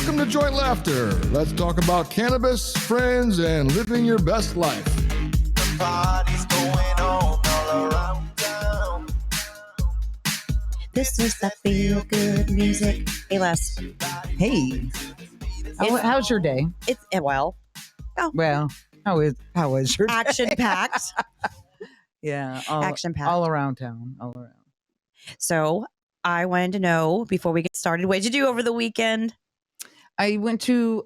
Welcome to Joint Laughter. Let's talk about cannabis, friends, and living your best life. The party's going on all around town. This is the feel good music. Hey, Les. Hey, how's your day? It's well. Well, how is your day? Action packed. Yeah, Action packed. all around town, all around. So I wanted to know before we get started, what did you do over the weekend? I went to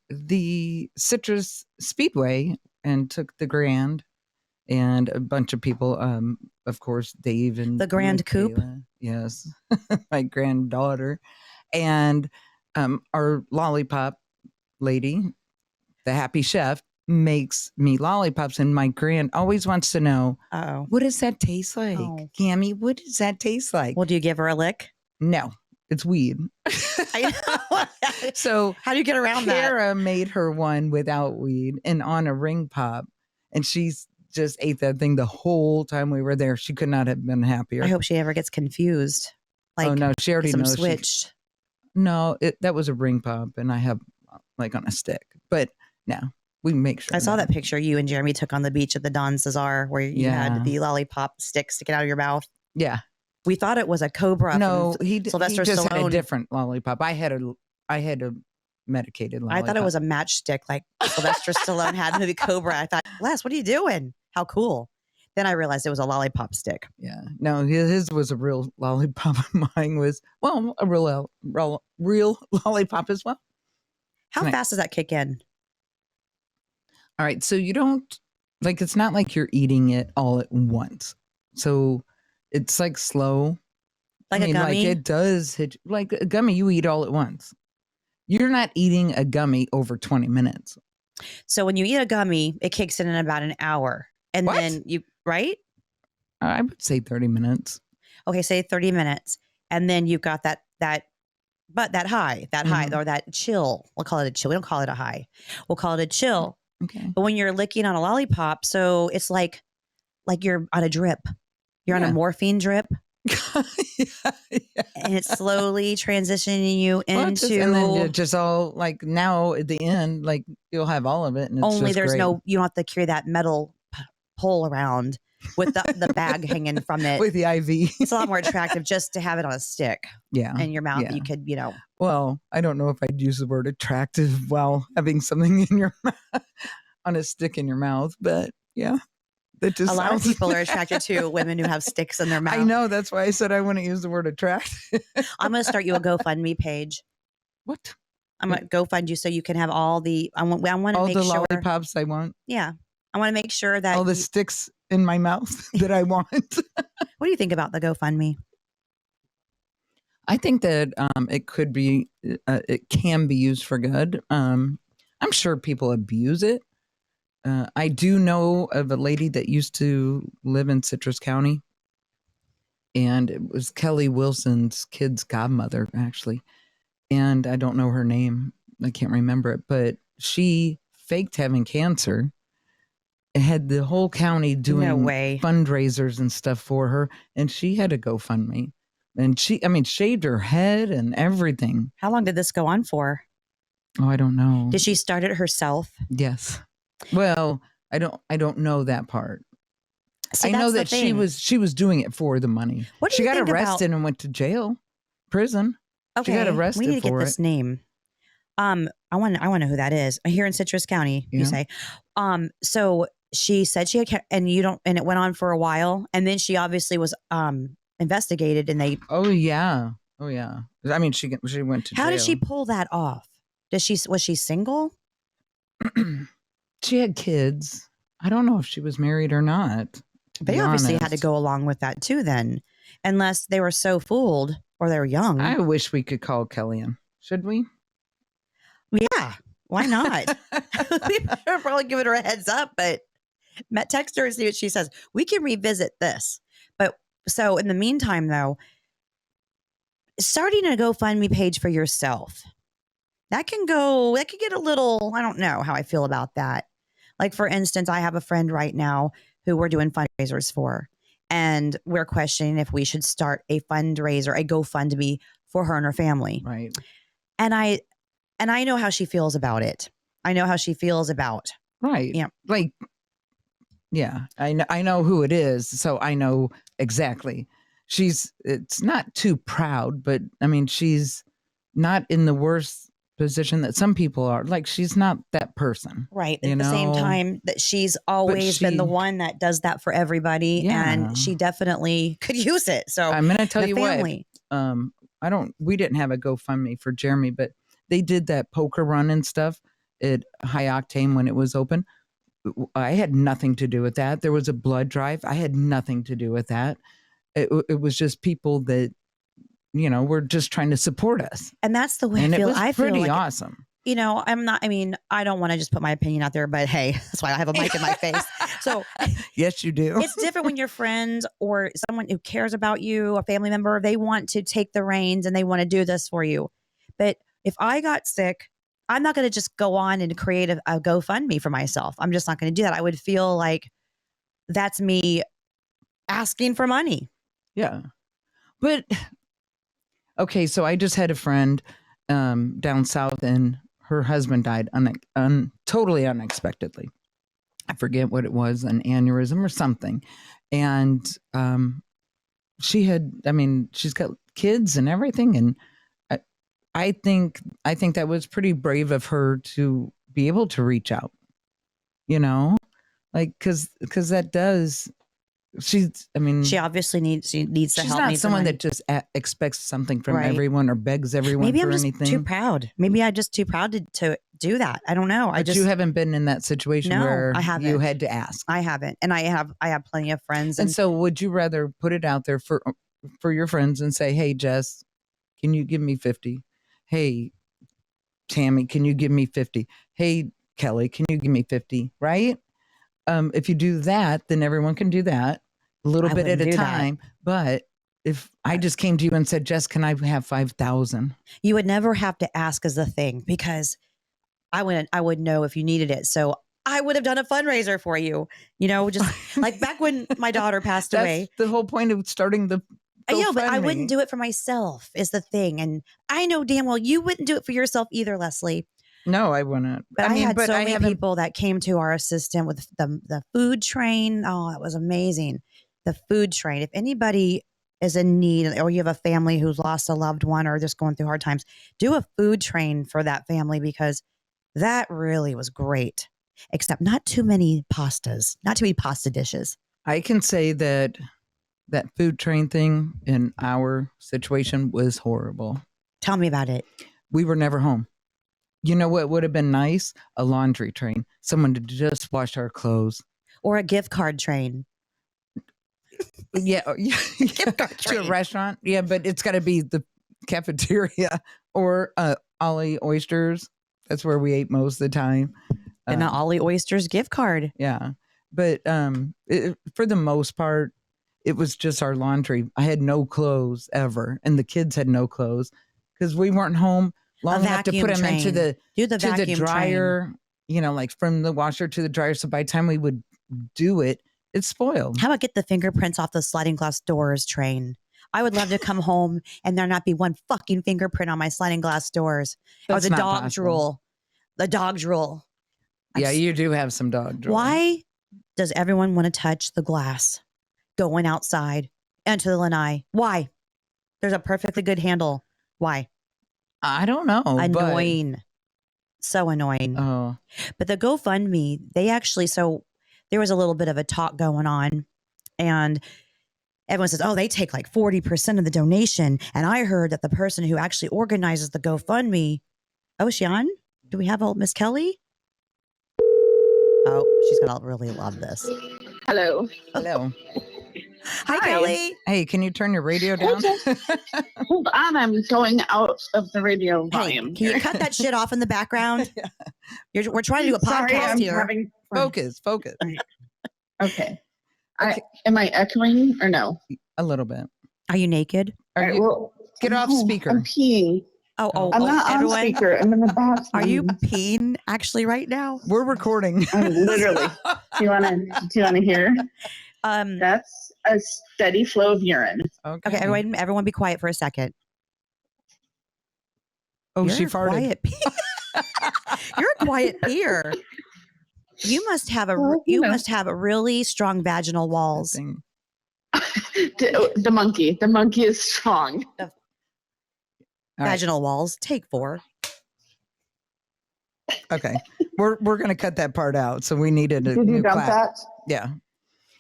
the Citrus Speedway and took the Grand, and a bunch of people. Of course, Dave and The Grand Coupe? Michaela. Yes, my granddaughter, and our lollipop lady, the happy chef, makes me lollipops, and my grand always wants to know, Oh, what does that taste like? Oh. Cammy, what does that taste like? well, do you give her a lick? No, it's weed. I know. So How do you get around Kara made her one without weed and on a ring pop, and she's just ate that thing the whole time we were there. She could not have been happier. that? I hope she ever gets confused. Like, oh no, she already some knows. switched. No, that was a ring pop, and I have like on a stick. But no, we make sure. I saw that picture you and Jeremy took on the beach at the Don Cesar where you Yeah. had the lollipop stick sticking out of your mouth. Yeah. We thought it was a cobra. No, from he Sylvester just had a Stallone. different lollipop. I had a medicated lollipop. I thought it was a matchstick like Sylvester Stallone had in the movie Cobra. I thought, Les, what are you doing? How cool. Then I realized it was a lollipop stick. Yeah. No, his was a real lollipop. Mine was, well, a real lollipop as well. How Right. fast does that kick in? All right. So you don't, like, it's not like you're eating it all at once. So it's like slow. Like a gummy? Like it does hit, like a gummy you eat all at once. You're not eating a gummy over 20 minutes. So when you eat a gummy, it kicks in about an hour. And What? then you, right? I would say 30 minutes. Okay, say 30 minutes. And then you've got that high, Mhm. or that chill. We'll call it a chill. We don't call it a high. We'll call it a chill. Okay. But when you're licking on a lollipop, so it's like you're on a drip. You're on Yeah. a morphine drip. yeah. And it's slowly transitioning you Well, into and then it just all like now at the end, like you'll have all of it. And it's only just there's great. you don't have to carry that metal pole around with the bag hanging from it. with the IV. It's a lot more attractive just to have it on a stick Yeah. in your mouth. Yeah. You could, Well, I don't know if I'd use the word attractive while having something in your mouth, on a stick in your mouth, but yeah. That just a lot of sounds- people are attracted to women who have sticks in their mouth. I know. That's why I said I wouldn't use the word attractive. I'm going to start you a GoFundMe page. What? I'm going to GoFund you so you can have all the, I want to All make the sure. lollipops I want. Yeah. I want to make sure that. All the sticks in my mouth that I want. What do you think about the GoFundMe? I think that it could be, it can be used for good. I'm sure people abuse it. I do know of a lady that used to live in Citrus County, and it was Kelly Wilson's kid's godmother, actually. And I don't know her name. I can't remember it, but she faked having cancer. It had the whole county doing No way. fundraisers and stuff for her, and she had a GoFundMe. And she, shaved her head and everything. How long did this go on for? Oh, I don't know. Did she start it herself? Yes. Well, I don't know that part. See, I know that's the that thing. she was doing it for the money. What do She you got think arrested and went to jail, prison. Okay, She got arrested we need to get for this it. name. I want to know who that is. Here in Citrus County, you Yeah. say. So she said she had, and it went on for a while, and then she obviously was investigated, and they. Oh yeah. She went to jail. How did she pull that off? Was she single? She had kids. I don't know if she was married or not. to be They obviously had to honest. go along with that too, then, unless they were so fooled or they were young. I wish we could call Kellyanne. Should we? Yeah, why not? We better probably give her a heads up, but text her and see what she says. We can revisit this. But so in the meantime, though, starting a GoFundMe page for yourself, that can get a little, I don't know how I feel about that. Like, for instance, I have a friend right now who we're doing fundraisers for, and we're questioning if we should start a fundraiser, a GoFundMe for her and her family. Right. And And I know how she feels about it. I know how she feels about. Right. Yeah. Like, yeah, I know who it is. So I know exactly. It's not too proud, but I mean, she's not in the worst position that some people are. Like, she's not that person. Right. At the same time that she's always been the one that does that for everybody. Yeah. And she definitely could use it. So I'm going to tell the you family. what, we didn't have a GoFundMe for Jeremy, but they did that poker run and stuff at High Octane when it was open. I had nothing to do with that. There was a blood drive. I had nothing to do with that. It was just people that, were just trying to support us. And that's the way and I feel. It was I feel pretty like, awesome. I don't want to just put my opinion out there, but hey, that's why I have a mic in my face. So yes, you do. It's different when your friends or someone who cares about you, a family member, they want to take the reins and they want to do this for you. But if I got sick, I'm not going to just go on and create a GoFundMe for myself. I'm just not going to do that. I would feel like that's me asking for money. Yeah. But okay, so I just had a friend down south, and her husband died totally unexpectedly. I forget what it was, an aneurysm or something. And she's got kids and everything. And I think that was pretty brave of her to be able to reach out, like, cause that does, she obviously needs the help. She's not someone that just expects something from everyone or begs everyone Maybe for I'm just anything. too proud. Maybe I'm just too proud to do that. I don't know. But you haven't been in that situation where I haven't. you had to ask. I haven't. And I have plenty of friends. And so would you rather put it out there for your friends and say, hey, Jess, can you give me 50? Hey, Tammy, can you give me 50? Hey, Kelly, can you give me 50? Right? If you do that, then everyone can do that a little bit at a time. But if I just came to you and said, Jess, can I have 5,000? You would never have to ask as the thing, because I would know if you needed it. So I would have done a fundraiser for you, just like back when my daughter passed away. That's the whole point of starting the Yeah, but I wouldn't do it for myself is the thing. And I know damn well you wouldn't do it for yourself either, Leslie. No, I wouldn't. But I had so many people that came to our assistant with the food train. Oh, that was amazing. The food train. If anybody is in need, or you have a family who's lost a loved one or just going through hard times, do a food train for that family, because that really was great. Except not too many pastas, not too many pasta dishes. I can say that food train thing in our situation was horrible. Tell me about it. We were never home. You know what would have been nice? A laundry train. Someone to just wash our clothes. Or a gift card train. Yeah. Gift card train. To a restaurant. Yeah, but it's got to be the cafeteria or Ollie Oysters. That's where we ate most of the time. And the Ollie Oysters gift card. Yeah. But for the most part, it was just our laundry. I had no clothes ever. And the kids had no clothes because we weren't home long enough to put them into the dryer, like from the washer to the dryer. So by the time we would do it, it's spoiled. How about get the fingerprints off the sliding glass doors train? I would love to come home and there not be one fucking fingerprint on my sliding glass doors. That's or the dog drool. The dog drool. Yeah, you do have some dog drool. Why does everyone want to touch the glass going outside into the lanai? Why? There's a perfectly good handle. Why? I don't know. Annoying. So annoying. Oh. But the GoFundMe, so there was a little bit of a talk going on, and everyone says, oh, they take like 40% of the donation. And I heard that the person who actually organizes the GoFundMe, Ocean, do we have Miss Kelly? Oh, she's going to really love this. Hello. Hello. Hi, Kelly. Hey, can you turn your radio down? Hold on, I'm going out of the radio volume. Can you cut that shit off in the background? We're trying to do a podcast here. Focus. Okay. Am I echoing or no? A little bit. Are you naked? Get off speaker. I'm peeing. I'm not on speaker. I'm in the bathroom. Are you peeing actually right now? We're recording. Literally. Do you want to hear? That's a steady flow of urine. Okay, everyone be quiet for a second. Oh, You're she farted. Quiet. You're a quiet peer. You must have really strong vaginal walls. The monkey is strong. Vaginal walls. Take 4. Okay. We're going to cut that part out. So we needed a Did you new dump clap. that? Yeah.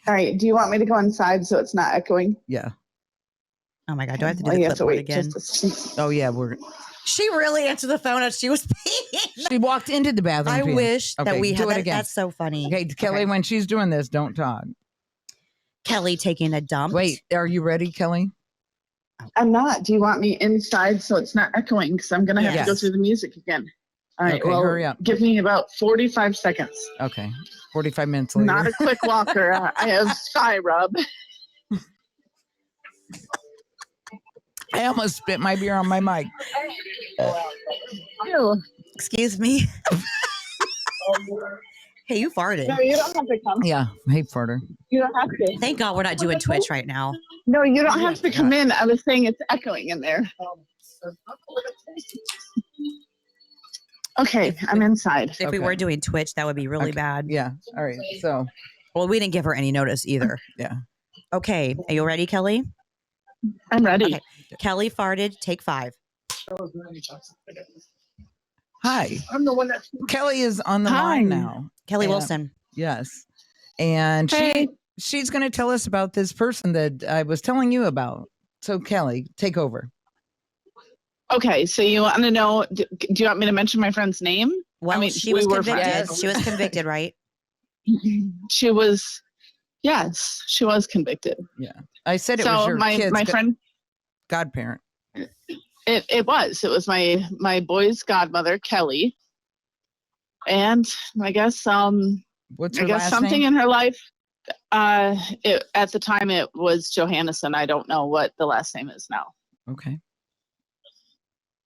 All right. Do you want me to go inside so it's not echoing? Yeah. Oh my God. Do I have to do Well, the you have to clipboard wait again? Oh yeah. She really answered the phone as she was peeing. She walked into the bathroom. I peeing. wish that Okay, we do had it that. again. That's so funny. Okay, Kelly, when she's doing this, don't talk. Kelly taking a dump. Wait, are you ready, Kelly? I'm not. Do you want me inside so it's not echoing? Because I'm going to have to go Yes. through the music again. All right. Okay, well, hurry up. Give me about 45 seconds. Okay. 45 minutes later. Not a quick walker. I have sky rub. I almost spit my beer on my mic. Ew. Excuse me. Hey, you farted. No, you don't have to come. Yeah. Hey, farter. You don't have to. Thank God we're not doing Twitch right now. No, you don't have to come in. I was saying it's echoing in there. Okay, I'm inside. If we were doing Twitch, that would be really bad. Yeah. All right. So, Well, we didn't give her any notice either. yeah. Okay. Are you ready, Kelly? I'm ready. Okay. Kelly farted. Take 5. Hi. I'm the one that. Kelly is on the Hi. line now. Kelly Yeah. Wilson. Yes. And Hey. she's going to tell us about this person that I was telling you about. So, Kelly, take over. Okay, so you want to know? Do you want me to mention my friend's name? Well, she was we were convicted. friends. She was convicted, right? She was. Yes, she was convicted. Yeah. I said it so was your my kid's friend. godparent. It was my boy's godmother, Kelly, and I guess What's her last something name? in her life. At the time it was Johannesson. I don't know what the last name is now. Okay.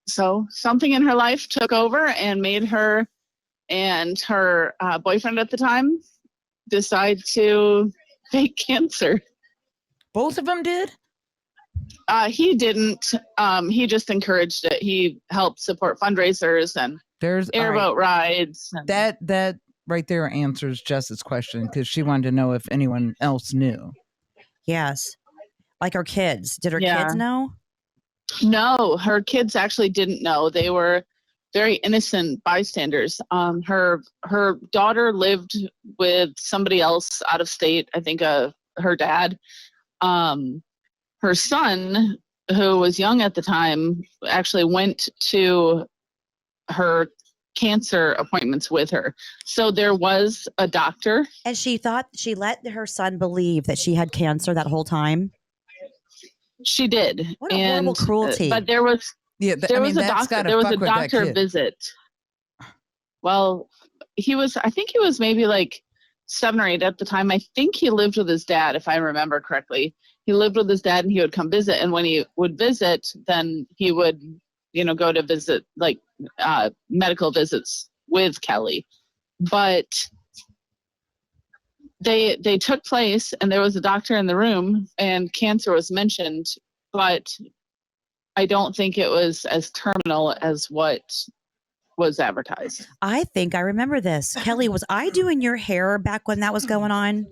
So something in her life took over and made her and her boyfriend at the time decide to fake cancer. Both of them did? He didn't. He just encouraged it. He helped support fundraisers and There's airboat rides. And that right there answers Jess's question because she wanted to know if anyone else knew. Yes. Like her kids. Did her Yeah. kids know? No, her kids actually didn't know. They were very innocent bystanders. Her daughter lived with somebody else out of state. I think her dad. Her son, who was young at the time, actually went to her cancer appointments with her. So there was a doctor. And she thought she let her son believe that she had cancer that whole time. She did. What a horrible cruelty. But there was Yeah, there was a doctor visit. Well, I think he was maybe like 7 or 8 at the time. I think he lived with his dad, if I remember correctly. He lived with his dad and he would come visit. And when he would visit, then he would, go to visit like medical visits with Kelly. But they took place and there was a doctor in the room and cancer was mentioned, but I don't think it was as terminal as what was advertised. I think I remember this. Kelly, was I doing your hair back when that was going on?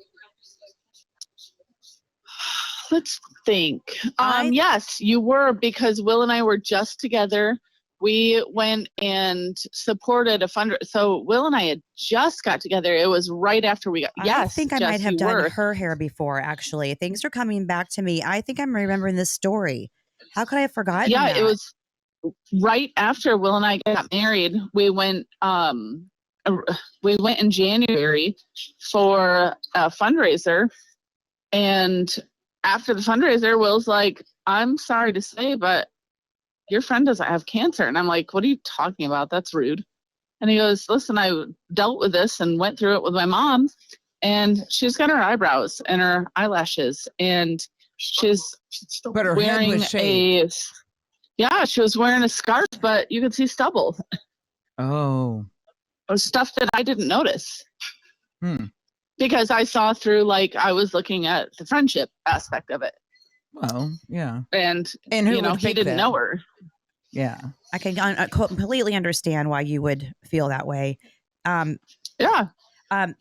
Let's think. Yes, you were, because Will and I were just together. We went and supported a fundraiser. So Will and I had just got together. It was right after we got. Yes, I think I Jess, might have you done were. her hair before, actually. Things are coming back to me. I think I'm remembering this story. How could I have forgotten that? It was right after Will and I got married. We went in January for a fundraiser. And after the fundraiser, Will's like, I'm sorry to say, but your friend doesn't have cancer. And I'm like, what are you talking about? That's rude. And he goes, listen, I dealt with this and went through it with my mom. And she's got her eyebrows and her eyelashes. And she's But her head wearing was shaved. she was wearing a scarf, but you could see stubble. Oh. It was stuff that I didn't notice. Hmm. Because I saw through, I was looking at the friendship aspect of it. Well, yeah. And who he would think didn't that? know her. Yeah. I can completely understand why you would feel that way. Yeah.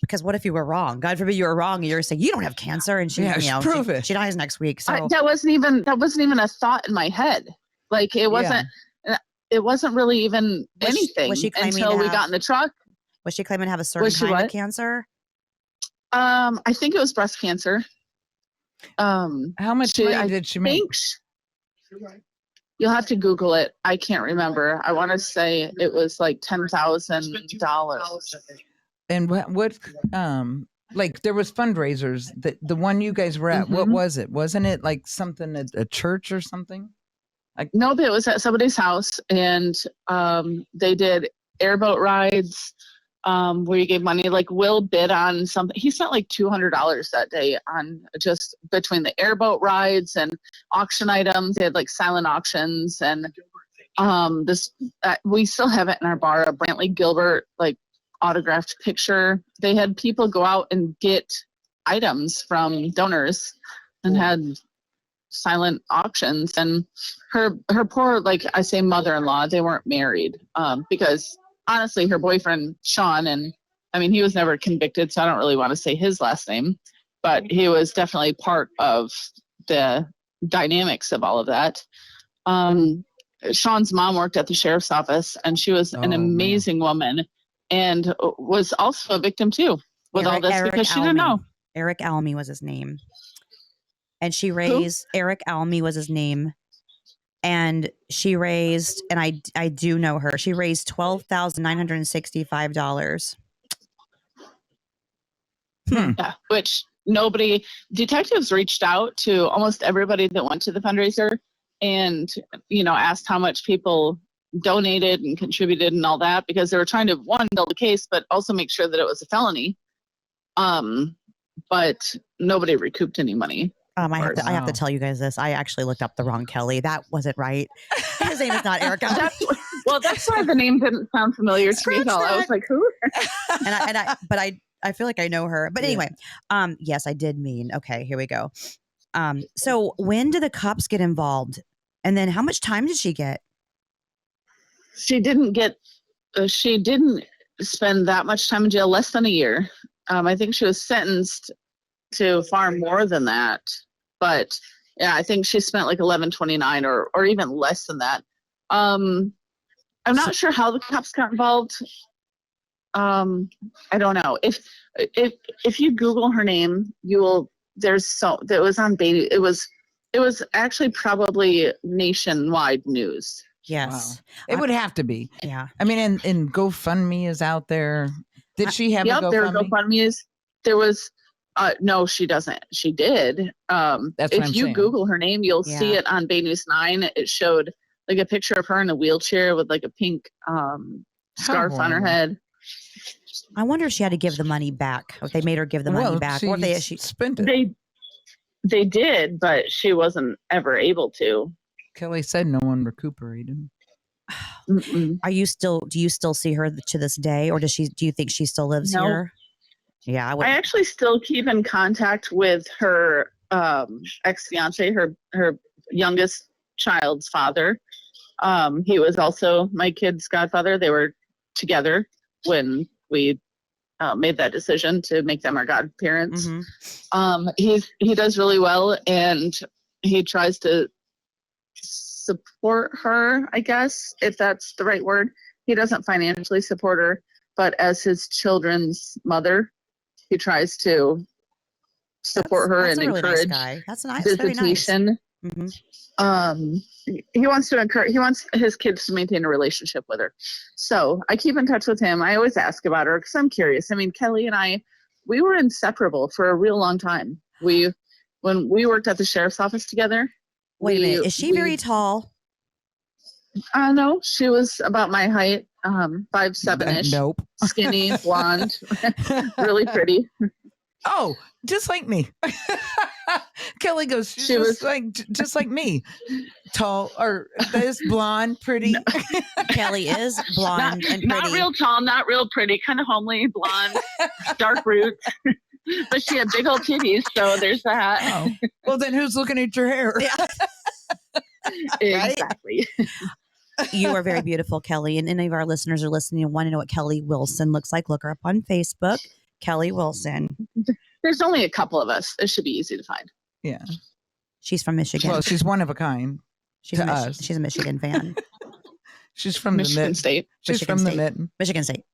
Because what if you were wrong? God forbid you were wrong and you're saying you don't have cancer, and she, prove it. she dies next week. So That wasn't even a thought in my head. Like it wasn't really even anything was she claiming until we got in the truck. Was she claiming to have a certain kind of cancer? I think it was breast cancer. How much money did she make? You'll have to Google it. I can't remember. I want to say it was like $10,000. And what like there was fundraisers that the one you guys were at, what was it? Wasn't it like something at a church or something? Nope, it was at somebody's house, and they did airboat rides where you gave money. Like Will bid on something. He spent like $200 that day on just between the airboat rides and auction items. They had like silent auctions, and we still have it in our bar, a Brantley Gilbert like autographed picture. They had people go out and get items from donors and had silent auctions. And her poor, like I say, mother-in-law, they weren't married because honestly her boyfriend Sean, and I mean he was never convicted, so I don't really want to say his last name, but he was definitely part of the dynamics of all of that. Sean's mom worked at the sheriff's office, and she was an amazing woman, and was also a victim too with all this because she didn't know. Eric Almy was his name. And she raised, Eric Almy was his name. And she raised, and I do know her, she raised $12,965. Yeah, which detectives reached out to almost everybody that went to the fundraiser and, asked how much people donated and contributed and all that, because they were trying to, one, build a case, but also make sure that it was a felony. But nobody recouped any money. I have to tell you guys this. I actually looked up the wrong Kelly. That wasn't right. His name is not Eric. That's why the name didn't sound familiar to me at all. I was like, who? But I feel like I know her. But anyway, yes, I did mean. Okay, here we go. So when do the cops get involved? And then how much time did she get? She didn't spend that much time in jail, less than a year. I think she was sentenced to far more than that. But yeah, I think she spent like 1129 or even less than that. I'm not sure how the cops got involved. I don't know. If you Google her name, that was on baby. It was actually probably nationwide news. Yes. Wow. It would have to be. Yeah. I mean, and GoFundMe is out there. Did she have a GoFundMe? There were GoFundMes. There was, no, she doesn't. She did. That's what I'm saying. Google her name, you'll see it on Bay News 9. It showed like a picture of her in a wheelchair with like a pink scarf on her head. I wonder if she had to give the money back. If they made her give the money back, or she spent it. They did, but she wasn't ever able to. Kelly said no one recuperated. Mm-mm. Do you still see her to this day, or do you think she still lives here? Yeah, I actually still keep in contact with her ex-fiance, her youngest child's father. He was also my kid's godfather. They were together when we made that decision to make them our godparents. Mm-hmm. He does really well, and he tries to support her, I guess, if that's the right word. He doesn't financially support her, but as his children's mother, he tries to support her and really encourage nice That's nice. visitation. Very nice. Mm-hmm. He wants his kids to maintain a relationship with her. So I keep in touch with him. I always ask about her because I'm curious. I mean, Kelly and I, we were inseparable for a real long time. When we worked at the sheriff's office together. Wait a minute. Is she very tall? No, she was about my height, 5'7"-ish. Nope. Skinny, blonde, really pretty. Oh, just like me. Kelly goes, she was just like me. Tall, or this blonde, pretty. No. Kelly is blonde and pretty. Not real tall, not real pretty, kind of homely, blonde, dark roots. But she had big old titties, so there's that. Oh. Well, then who's looking at your hair? Yeah. Exactly. You are very beautiful, Kelly. And any of our listeners are listening and want to know what Kelly Wilson looks like, look her up on Facebook. Kelly Wilson. There's only a couple of us. It should be easy to find. Yeah. She's from Michigan. Well, she's one of a kind. she's, to us. she's a Michigan fan. She's from Michigan the mid. State. She's Michigan from State. the mitten. Michigan State.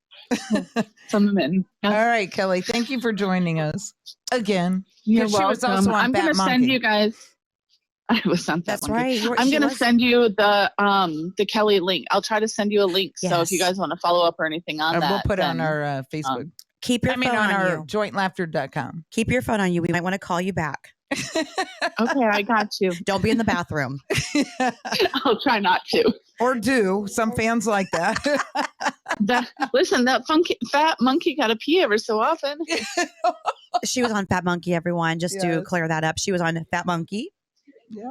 From the mitten. All right, Kelly. Thank you for joining us again. You're She welcome. was also on I'm Fat going to send Monkey. you guys. I was on Fat That's Monkey. right. I'm She going to was- send you the Kelly link. I'll try to send you a link. So if you Yes. guys want to follow up or anything on that, We'll put it on then- our Facebook. Keep your I mean, phone on on our you. jointlaughter.com. Keep your phone on you. We might want to call you back. Okay, I got you. Don't be in the bathroom. I'll try not to. Or do. Some fans like that. Listen, that funky fat monkey got to pee ever so often. She was on Fat Monkey, everyone, just to Yes. clear that up. She was on Fat Monkey. Yep.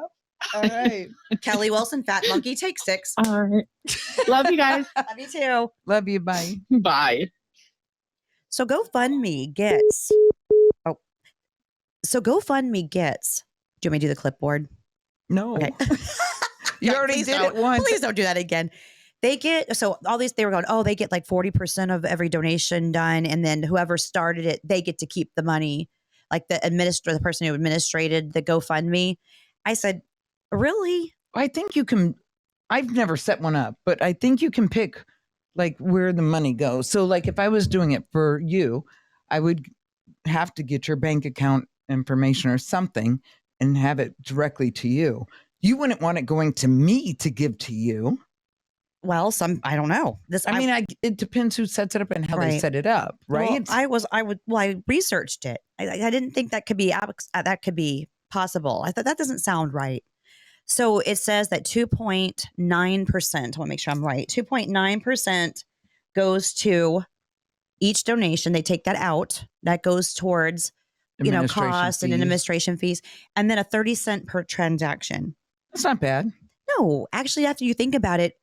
All right. Kelly Wilson, Fat Monkey, take 6. All right. Love you guys. Love you too. Love you. Bye. Bye. So GoFundMe gets. Oh. So GoFundMe gets. Do you want me to do the clipboard? No. Okay. You Yeah, already please did don't. it once. Please don't do that again. They get, so all these, they were going, oh, they get like 40% of every donation done. And then whoever started it, they get to keep the money. Like the person who administrated the GoFundMe. I said, really? I think you can. I've never set one up, but I think you can pick like where the money goes. So, like if I was doing it for you, I would have to get your bank account information or something and have it directly to you. You wouldn't want it going to me to give to you. Well, I don't know. It depends who sets it up and how they Right. set it up, right? I researched it. I didn't think that could be possible. I thought that doesn't sound right. So it says that 2.9%, I want to make sure I'm right. 2.9% goes to each donation. They take that out. That goes towards, Administration cost and fees. administration fees. And then a 30 cent per transaction. That's not bad. No, actually, after you think about it,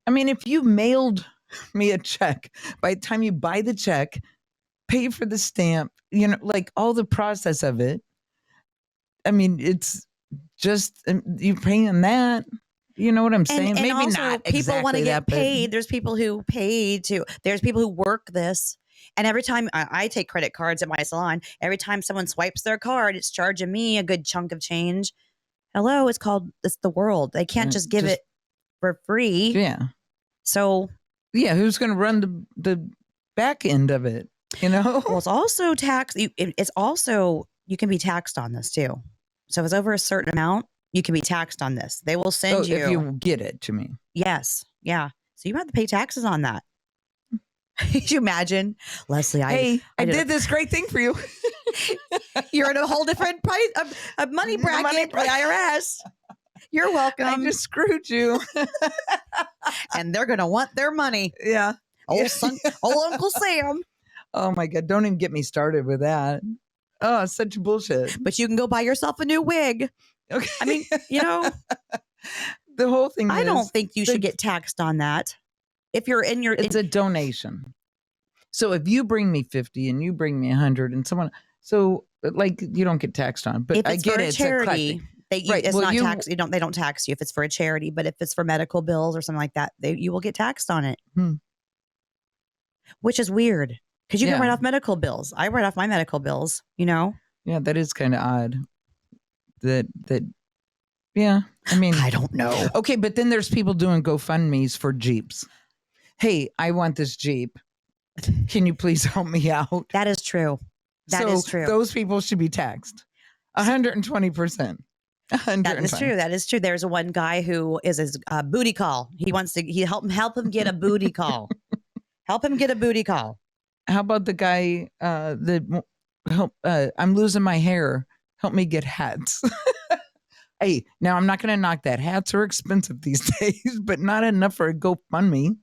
If you mailed me a check, by the time you buy the check, pay for the stamp, like all the process of it, it's just, you paying that. You know what I'm saying? and Maybe also not people want to exactly get that, but- paid. There's people who there's people who work this. And every time I take credit cards at my salon, every time someone swipes their card, it's charging me a good chunk of change. Hello, it's the world. They can't just give it for free. Yeah. So Yeah. Who's going to run the back end of it? well, it's also tax. It's also, you can be taxed on this too. So if it's over a certain amount, you can be taxed on this. They will send you. If you get it to me. Yes. Yeah. So you have to pay taxes on that. Could you imagine? Leslie, I did did this great thing for you. you're in a whole different price of money bracket Money for the IRS. You're welcome. I just screwed you. And they're going to want their money. Yeah. Old Uncle Sam. Oh my God. Don't even get me started with that. Oh, it's such bullshit. But you can go buy yourself a new wig. Okay. I mean, the whole thing I is, don't think you should get taxed on that. If you're in your, it's a donation. So if you bring me 50 and you bring me 100 and someone, so like you don't get taxed on, but if I it's get for it. a It's charity, Right, it's well, not you- tax. They don't tax you if it's for a charity, but if it's for medical bills or something like that, you will get taxed on it. Which is weird because you can Yeah. write off medical bills. I write off my medical bills. Yeah, that is kind of odd. That yeah. I mean, I don't know. okay, but then there's people doing GoFundMe's for Jeeps. Hey, I want this Jeep. Can you please help me out? That is true. That is true. Those people should be taxed 120%. That is true. That is true. There's one guy who is his booty call. He wants to help him get a booty call. Help him get a booty call. How about the guy that help? I'm losing my hair. Help me get hats. Hey, now I'm not going to knock that. Hats are expensive these days, but not enough for a GoFundMe.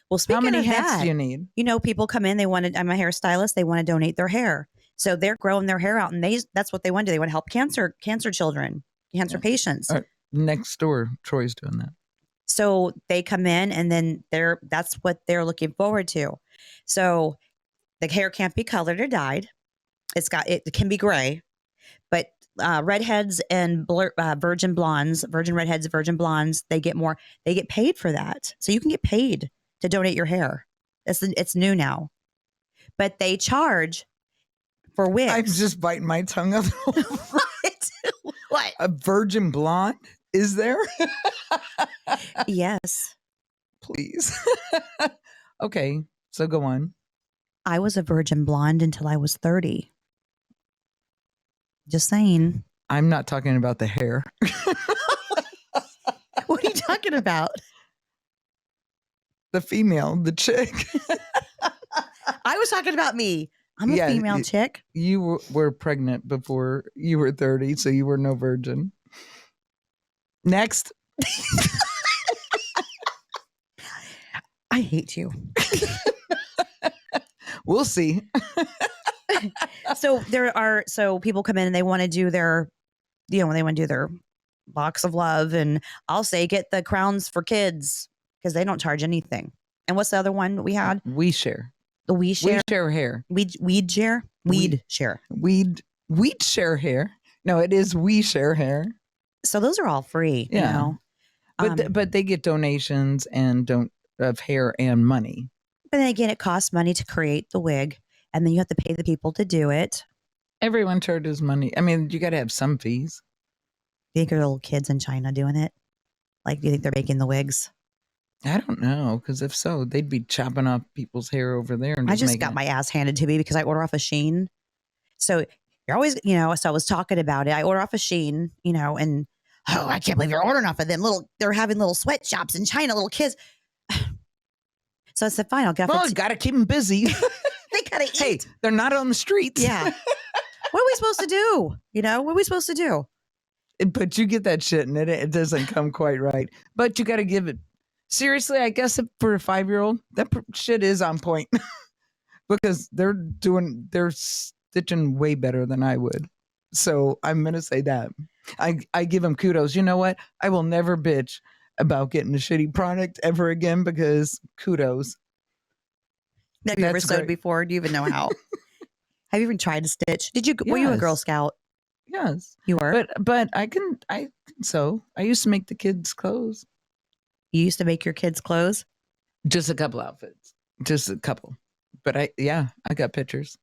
Well, How speaking many of hats that, do you need? people come in. I'm a hairstylist. They want to donate their hair, so they're growing their hair out, and that's what they want to do. They want to help cancer children, cancer patients. All right. Next door, Troy's doing that. So they come in, and then that's what they're looking forward to. So the hair can't be colored or dyed. It can be gray, but redheads and virgin blondes, virgin redheads, virgin blondes, they get more. They get paid for that, so you can get paid to donate your hair. It's new now, but they charge for wigs. I'm just biting my tongue up. What? What? A virgin blonde? Is there? Yes. Please. Okay, so go on. I was a virgin blonde until I was 30. Just saying. I'm not talking about the hair. What are you talking about? The female, the chick. I was talking about me. I'm a female chick. You were pregnant before you were 30, so you were no virgin. Next. I hate you. We'll see. So people come in and they want to do their, they want to do their box of love, and I'll say get the crowns for kids because they don't charge anything. And what's the other one we had? We share. The we share. We share hair. Weed share. Weed share. Weed share hair. No, it is we share hair. So those are all free. Yeah. You know? But they get donations and of hair and money. But then again, it costs money to create the wig, and then you have to pay the people to do it. Everyone charges money. I mean, you got to have some fees. Do you think there are little kids in China doing it? Like, do you think they're making the wigs? I don't know, because if so, they'd be chopping off people's hair over there. And I just got my ass handed to me because I order off a Shein. So you're always, so I was talking about it. I order off a Shein, and I can't believe you're ordering off of them. They're having little sweatshops in China, little kids. So I said, fine, I'll get Well, got to keep them busy. They gotta eat. Hey, they're not on the streets. Yeah. What are we supposed to do? What are we supposed to do? But you get that shit and it doesn't come quite right. But you got to give it. Seriously, I guess for a 5-year-old, that shit is on point. Because they're stitching way better than I would. So I'm going to say that. I give them kudos. You know what? I will never bitch about getting a shitty product ever again because kudos. Have you ever sewed before? Do you even know how? Have you even tried to stitch? Were you a Girl Scout? Yes. You were? But I can sew. I used to make the kids' clothes. You used to make your kids' clothes? Just a couple outfits. Just a couple. But I got pictures.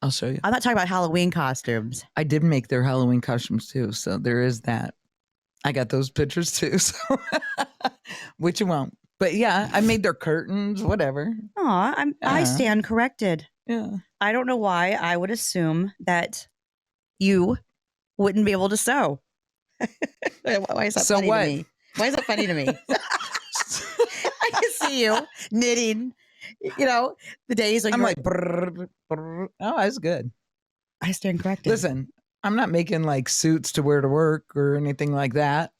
I'll show you. I'm not talking about Halloween costumes. I did make their Halloween costumes too. So there is that. I got those pictures too. So which you won't. But yeah, I made their curtains, whatever. I stand corrected. Yeah. I don't know why I would assume that you wouldn't be able to sew. Why is that so funny what? to me? Why is that funny to me? I can see you knitting, the days when I'm you're like, brr, brr. Oh, that's good. I stand corrected. Listen, I'm not making like suits to wear to work or anything like that.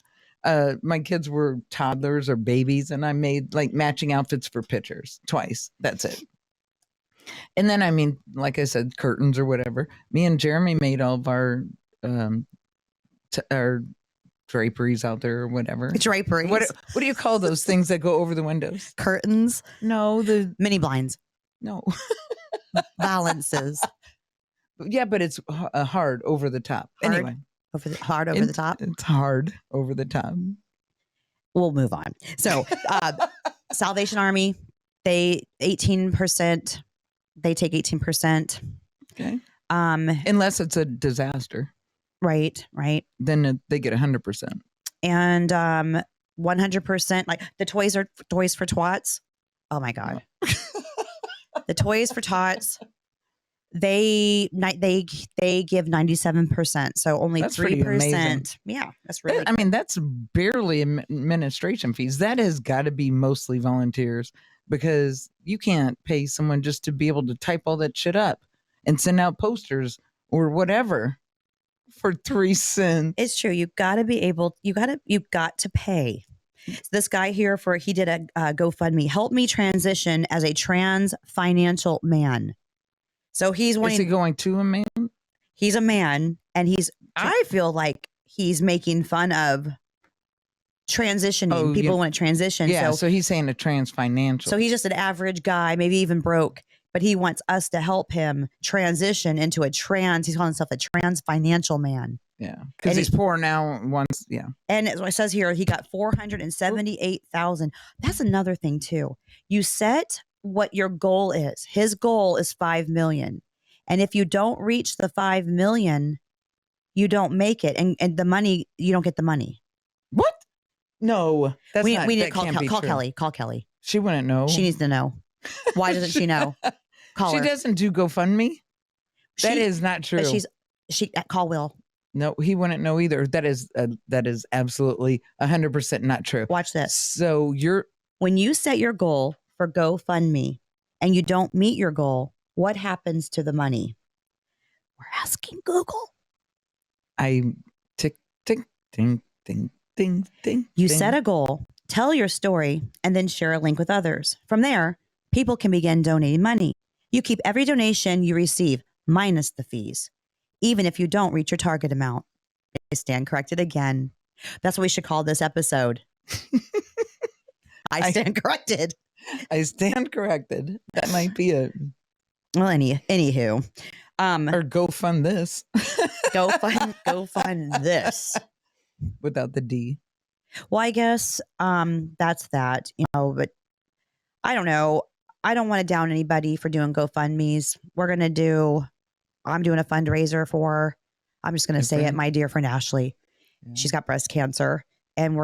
My kids were toddlers or babies, and I made like matching outfits for pictures twice. That's it. And then, I mean, like I said, curtains or whatever. Me and Jeremy made all of our draperies out there or whatever. Draperies. What do you call those things that go over the windows? Curtains. No, the Mini blinds. no. Balances. Yeah, but it's hard over the top. Hard? Anyway, Hard over the top. It's hard over the top. We'll move on. So, Salvation Army, they 18%. They take 18%. Okay. Unless it's a disaster. Right. Then they get 100%. And 100%, like the Toys for Twats. Oh my God. The Toys for Tots, they give 97%. So only That's pretty 3%. amazing. Yeah, that's really I mean, that's barely administration fees. That has got to be mostly volunteers because you can't pay someone just to be able to type all that shit up and send out posters or whatever for 3 cents. It's true. You've got to be able, you've got to pay. This guy here he did a GoFundMe, help me transition as a trans financial man. So he's wanting. Is he going to a man? He's a man, and I feel like he's making fun of transitioning. People want to transition. Yeah. So he's saying a trans financial. So he's just an average guy, maybe even broke, but he wants us to help him transition into he's calling himself a trans financial man. Yeah, because And he's poor now. Once, yeah. And it says here, he got 478,000. That's another thing too. You set what your goal is. His goal is 5 million. And if you don't reach the 5 million, you don't make it. And the money, you don't get the money. What? No, that's We not. need to That call, can't be call true. Kelly. Call Kelly. She wouldn't know. She needs to know. Why doesn't she know? Call She her. doesn't do GoFundMe. That She- is not true. But she call Will. No, he wouldn't know either. That is absolutely 100% not true. Watch this. So When you set your goal for GoFundMe and you don't meet your goal, what happens to the money? We're asking Google. I tick tick ding ding ding ding. You ding. set a goal, tell your story, and then share a link with others. From there, people can begin donating money. You keep every donation you receive minus the fees, even if you don't reach your target amount. I stand corrected again. That's what we should call this episode. I stand corrected. I stand corrected. That might be it. Well, anywho, Or go fund this go find this. without the D. Well, I guess that's that, but I don't know. I don't want to down anybody for doing GoFundMe's. I'm doing a fundraiser for, I'm just going to say it, my dear friend Ashlee. Yeah. She's got breast cancer, and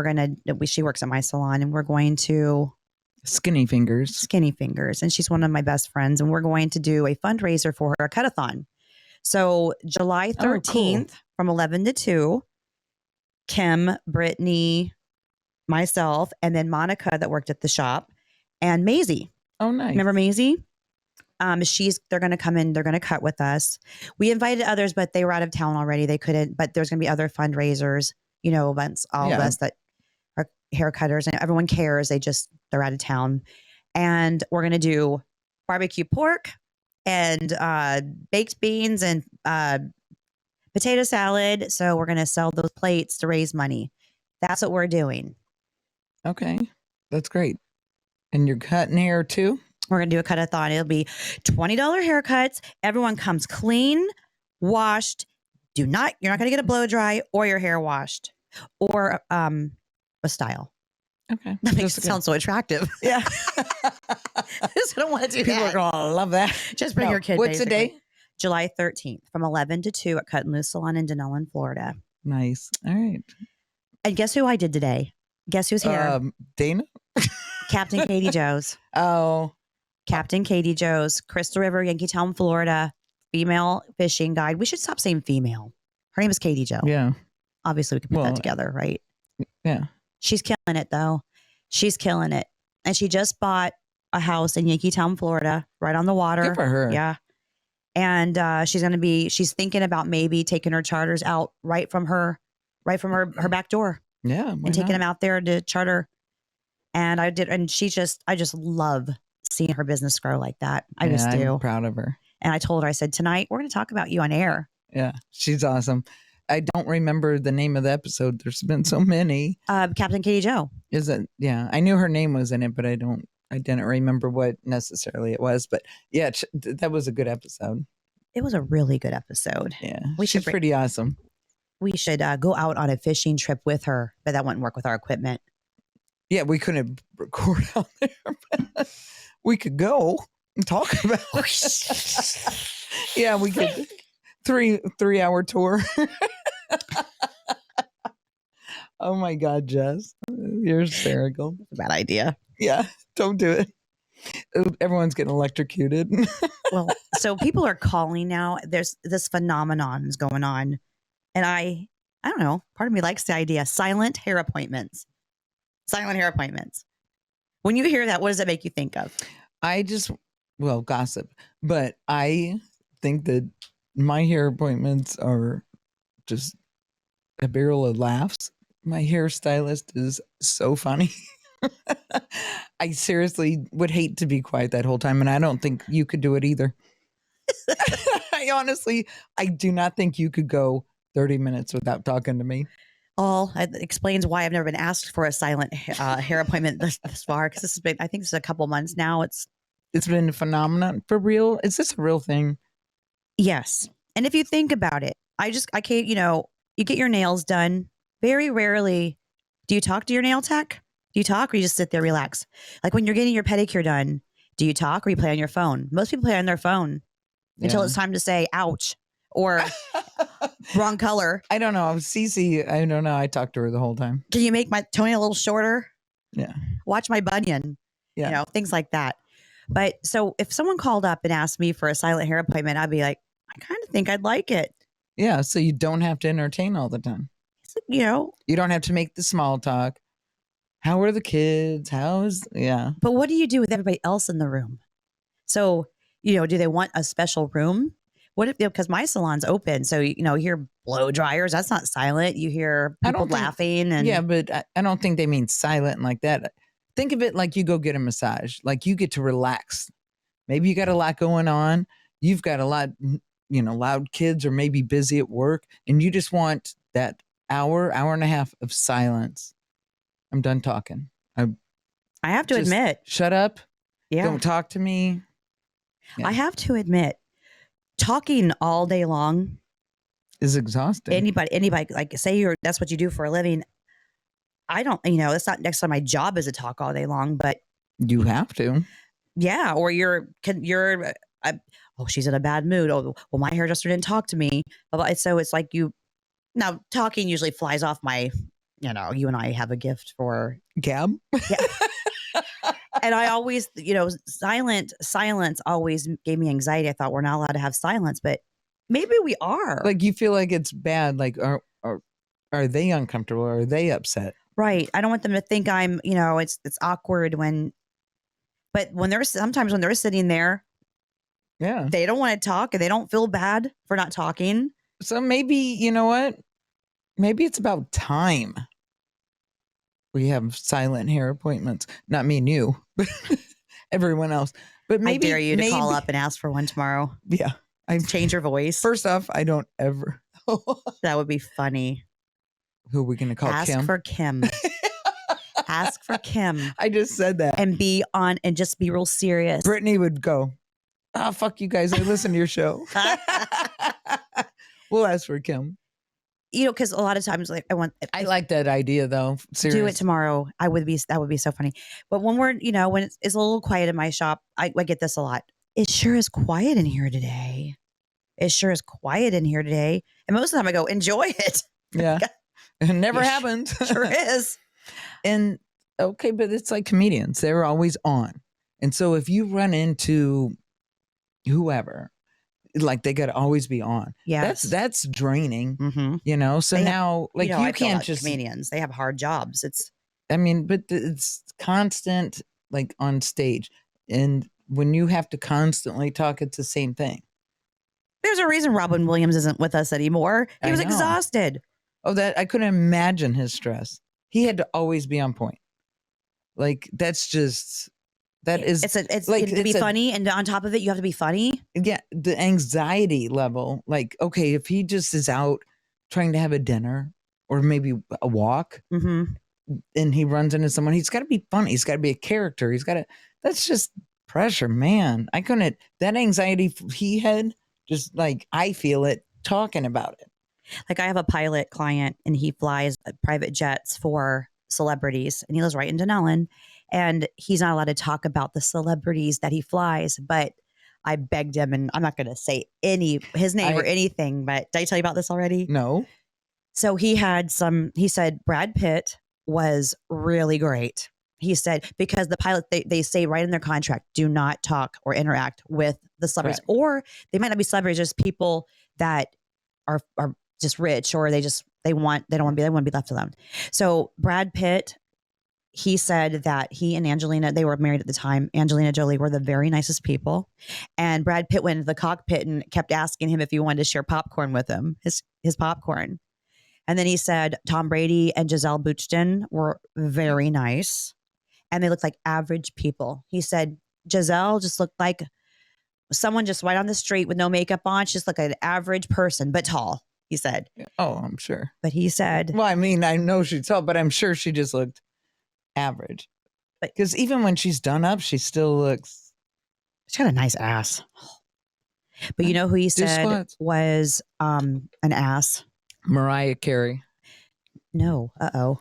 she works at my salon, and we're going to Skinny fingers. Skinny Fingers, and she's one of my best friends, and we're going to do a fundraiser for her, a cut-a-thon. So July 13th from 11 to 2, Kim, Brittany, myself, and then Monica that worked at the shop, and Maisie. Oh, nice. Remember Maisie? They're going to come in. They're going to cut with us. We invited others, but they were out of town already. They couldn't. But there's going to be other fundraisers. Events. All of us that are haircutters, and everyone cares. They're out of town, and we're going to do barbecue pork and baked beans and potato salad. So we're going to sell those plates to raise money. That's what we're doing. Okay. That's great. And you're cutting hair too? We're going to do a cut-a-thon. It'll be $20 haircuts. Everyone comes clean, washed. You're not going to get a blow dry or your hair washed or a style. Okay. That makes it sound so attractive. Yeah. I just don't want to do People that. are going to love that. Just bring your kid. What's the basically. day? July 13th from 11 to 2 at Cuttin Loose Salon in Denellen, Florida. Nice. All right. And guess who I did today? Guess who's here? Dana? Captain KatieJo's. Oh. Captain KatieJo's, Crystal River, Yankeetown, Florida, female fishing guide. We should stop saying female. Her name is KatieJo. Yeah. Obviously, we could put that together, right? Yeah. She's killing it, though. She's killing it. And she just bought a house in Yankeetown, Florida, right on the water. Good for her. Yeah. And she's thinking about maybe taking her charters out right from her back door Yeah. and taking them out there to charter. And I just love seeing her business grow like that. I just do. I'm proud of her. And I told her, I said, tonight we're going to talk about you on air. Yeah. She's awesome. I don't remember the name of the episode. There's been so many. Captain KatieJo. Is it? Yeah. I knew her name was in it, but I didn't remember what necessarily it was. But yeah, that was a good episode. It was a really good episode. Yeah. She's pretty awesome. We should go out on a fishing trip with her, but that wouldn't work with our equipment. Yeah, we couldn't record out there, but we could go and talk about it. Yeah, we could. 3-hour tour. Oh my God, Jess. You're hysterical. Bad idea. Yeah, don't do it. Everyone's getting electrocuted. Well, so people are calling now. There's this phenomenon is going on. And I don't know, part of me likes the idea. Silent hair appointments. Silent hair appointments. When you hear that, what does it make you think of? Gossip. But I think that my hair appointments are just a barrel of laughs. My hairstylist is so funny. I seriously would hate to be quiet that whole time. And I don't think you could do it either. I do not think you could go 30 minutes without talking to me. It explains why I've never been asked for a silent hair appointment this far. Because I think this is a couple months now. It's been a phenomenon for real. Is this a real thing? Yes. And if you think about it, I can't, you get your nails done. Very rarely do you talk to your nail tech. Do you talk or you just sit there, relax? Like when you're getting your pedicure done, do you talk or you play on your phone? Most people play on their phone until it's time to say ouch or wrong color. I don't know. Cece, I don't know. I talked to her the whole time. Can you make my toenail a little shorter? Yeah. Watch my bunion. Yeah. You know, things like that. But so if someone called up and asked me for a silent hair appointment, I'd be like, I kind of think I'd like it. Yeah. So you don't have to entertain all the time. You know, you don't have to make the small talk. How are the kids? Yeah. But what do you do with everybody else in the room? So, you know, do they want a special room? What if, because my salon's open. So, you know, you hear blow dryers. That's not silent. You hear people laughing. And yeah, but I don't think they mean silent like that. Think of it like you go get a massage, like you get to relax. Maybe you got a lot going on. You've got a lot, you know, loud kids or maybe busy at work. And you just want that hour and a half of silence. I'm done talking. I have to admit. Shut up. Yeah. Don't talk to me. Yeah. I have to admit, talking all day long is exhausting. Anybody, like say that's what you do for a living. I don't, you know, it's not next to my job is to talk all day long, but you have to. Yeah. Or oh, she's in a bad mood. Oh, well, my hairdresser didn't talk to me. So it's like now talking usually flies off my, you know, you and I have a gift for gab. Yeah. And I always, you know, silence always gave me anxiety. I thought we're not allowed to have silence, but maybe we are. Like you feel like it's bad. Like are they uncomfortable? Are they upset? Right. I don't want them to think I'm, you know, it's awkward but when they're sitting there, yeah, they don't want to talk and they don't feel bad for not talking. So maybe, you know what? Maybe it's about time we have silent hair appointments. Not me and you, but everyone else. But maybe I dare you to call up and ask for one tomorrow. Yeah. I change your voice. First off, I don't ever. That would be funny. Who are we going to call? Ask Kim? for Kim. Ask for Kim. I just said that. And just be real serious. Brittany would go, oh, fuck you guys. I listen to your show. We'll ask for Kim. You know, because a lot of times, like I like that idea though. Seriously. Do it tomorrow. That would be so funny. But when when it's a little quiet in my shop, I get this a lot. It sure is quiet in here today. It sure is quiet in here today. And most of the time I go, enjoy it. Yeah. It never happened. Sure is. And okay, but it's like comedians. They're always on. And so if you run into whoever, like they got to always be on. Yeah. That's draining, mm-hmm. you know? So now like you can't just comedians, they have hard jobs. But it's constant like on stage. And when you have to constantly talk, it's the same thing. There's a reason Robin Williams isn't with us anymore. He was exhausted. Oh, that I couldn't imagine his stress. He had to always be on point. Like it's like to be funny, and on top of it, you have to be funny. Yeah, the anxiety level. Like, okay, if he just is out trying to have a dinner or maybe a walk, mm-hmm. and he runs into someone, he's got to be funny. He's got to be a character. He's got to. That's just pressure, man. I couldn't. That anxiety he had, just like I feel it talking about it. Like I have a pilot client, and he flies private jets for celebrities, and he lives right in Denellen. And he's not allowed to talk about the celebrities that he flies, but I begged him, and I'm not going to say his name or anything, but did I tell you about this already? No. So he said Brad Pitt was really great. He said, because the pilot, they say right in their contract, do not talk or interact with the celebrities, right. Or they might not be celebrities, just people that are just rich, or they don't want to be left alone. So Brad Pitt, he said that he and Angelina, they were married at the time. Angelina Jolie were the very nicest people. And Brad Pitt went into the cockpit and kept asking him if he wanted to share popcorn with him, his popcorn. And then he said Tom Brady and Giselle Bündchen were very nice. And they looked like average people. He said Giselle just looked like someone just right on the street with no makeup on. She just looked like an average person, but tall, he said. Oh, I'm sure. But he said... Well, I mean, I know she's tall, but I'm sure she just looked average. Because even when she's done up, she still looks... She's got a nice ass. But you know who he said was an ass? Mariah Carey. No. Uh-oh.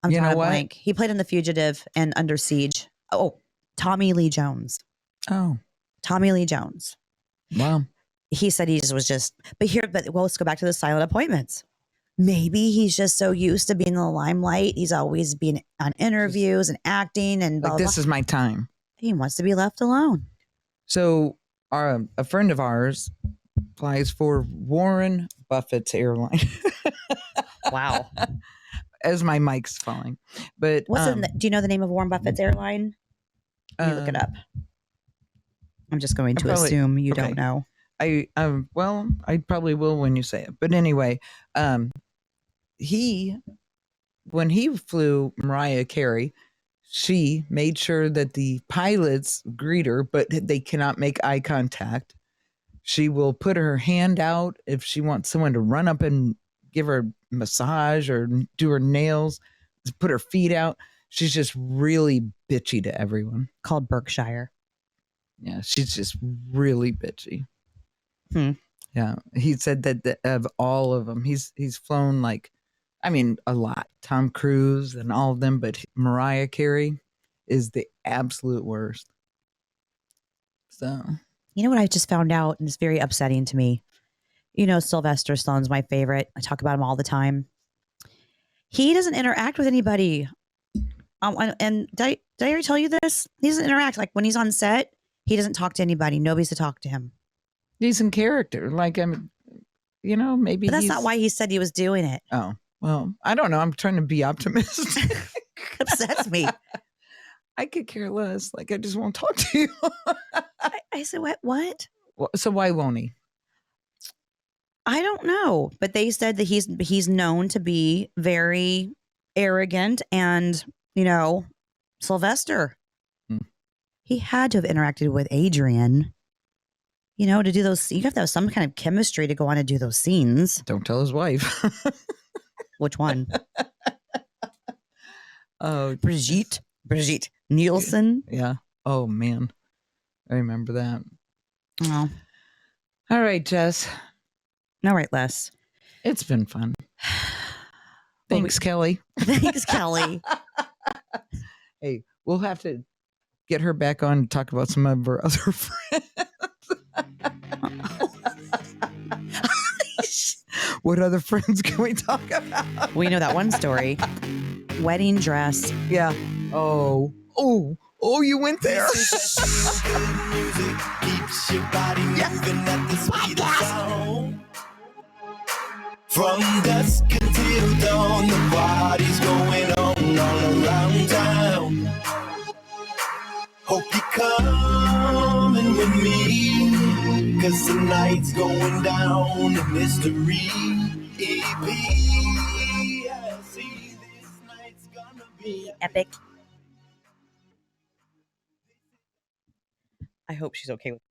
I'm You drawing know a what? blank. He played in The Fugitive and Under Siege. Oh, Tommy Lee Jones. Oh, Tommy Lee Jones. wow. He said he just was just, but let's go back to the silent appointments. Maybe he's just so used to being in the limelight. He's always been on interviews and acting and blah, Like, blah, this blah. is my time. He wants to be left alone. So a friend of ours flies for Warren Buffett's airline. Wow. As my mic's falling. But Do you know the name of Warren Buffett's airline? Let me look it up. I'm just going to assume you don't know. Well, I probably will when you say it. But anyway, when he flew Mariah Carey, she made sure that the pilots greet her, but they cannot make eye contact. She will put her hand out if she wants someone to run up and give her a massage or do her nails, put her feet out. She's just really bitchy to everyone. Called Berkshire. Yeah, she's just really bitchy. Yeah, he said that of all of them, he's flown a lot. Tom Cruise and all of them, but Mariah Carey is the absolute worst. So, you know what I just found out, and it's very upsetting to me. You know, Sylvester Stallone's my favorite. I talk about him all the time. He doesn't interact with anybody. And did I already tell you this? He doesn't interact. Like when he's on set, he doesn't talk to anybody. Nobody's to talk to him. he's in character. Maybe But that's not why he said he was doing it. Oh, well, I don't know. I'm trying to be optimistic. Upsets me. I could care less. I just won't talk to you. I said, what? Well, so why won't he? I don't know. But they said that he's known to be very arrogant and, Sylvester. He had to have interacted with Adrian, to do those. You have to have some kind of chemistry to go on and do those scenes. Don't tell his wife. Which one? Oh, Brigitte Nielsen. Yeah. Oh, man. I remember that. Oh. All right, Jess. All right, Les. It's been fun. Thanks, Kelly. Thanks, Kelly. Hey, we'll have to get her back on to talk about some of her other friends. What other friends can we talk about? We know that one story. Wedding dress. Yeah. Oh, you went there. This is that feel-good music, keeps your body moving at the speed of sound. From dusk until dawn, the party's going on all around town. Hope you're coming with me, 'cause the night's going down in mystery. EP, I see this night's gonna be Epic. I hope she's okay with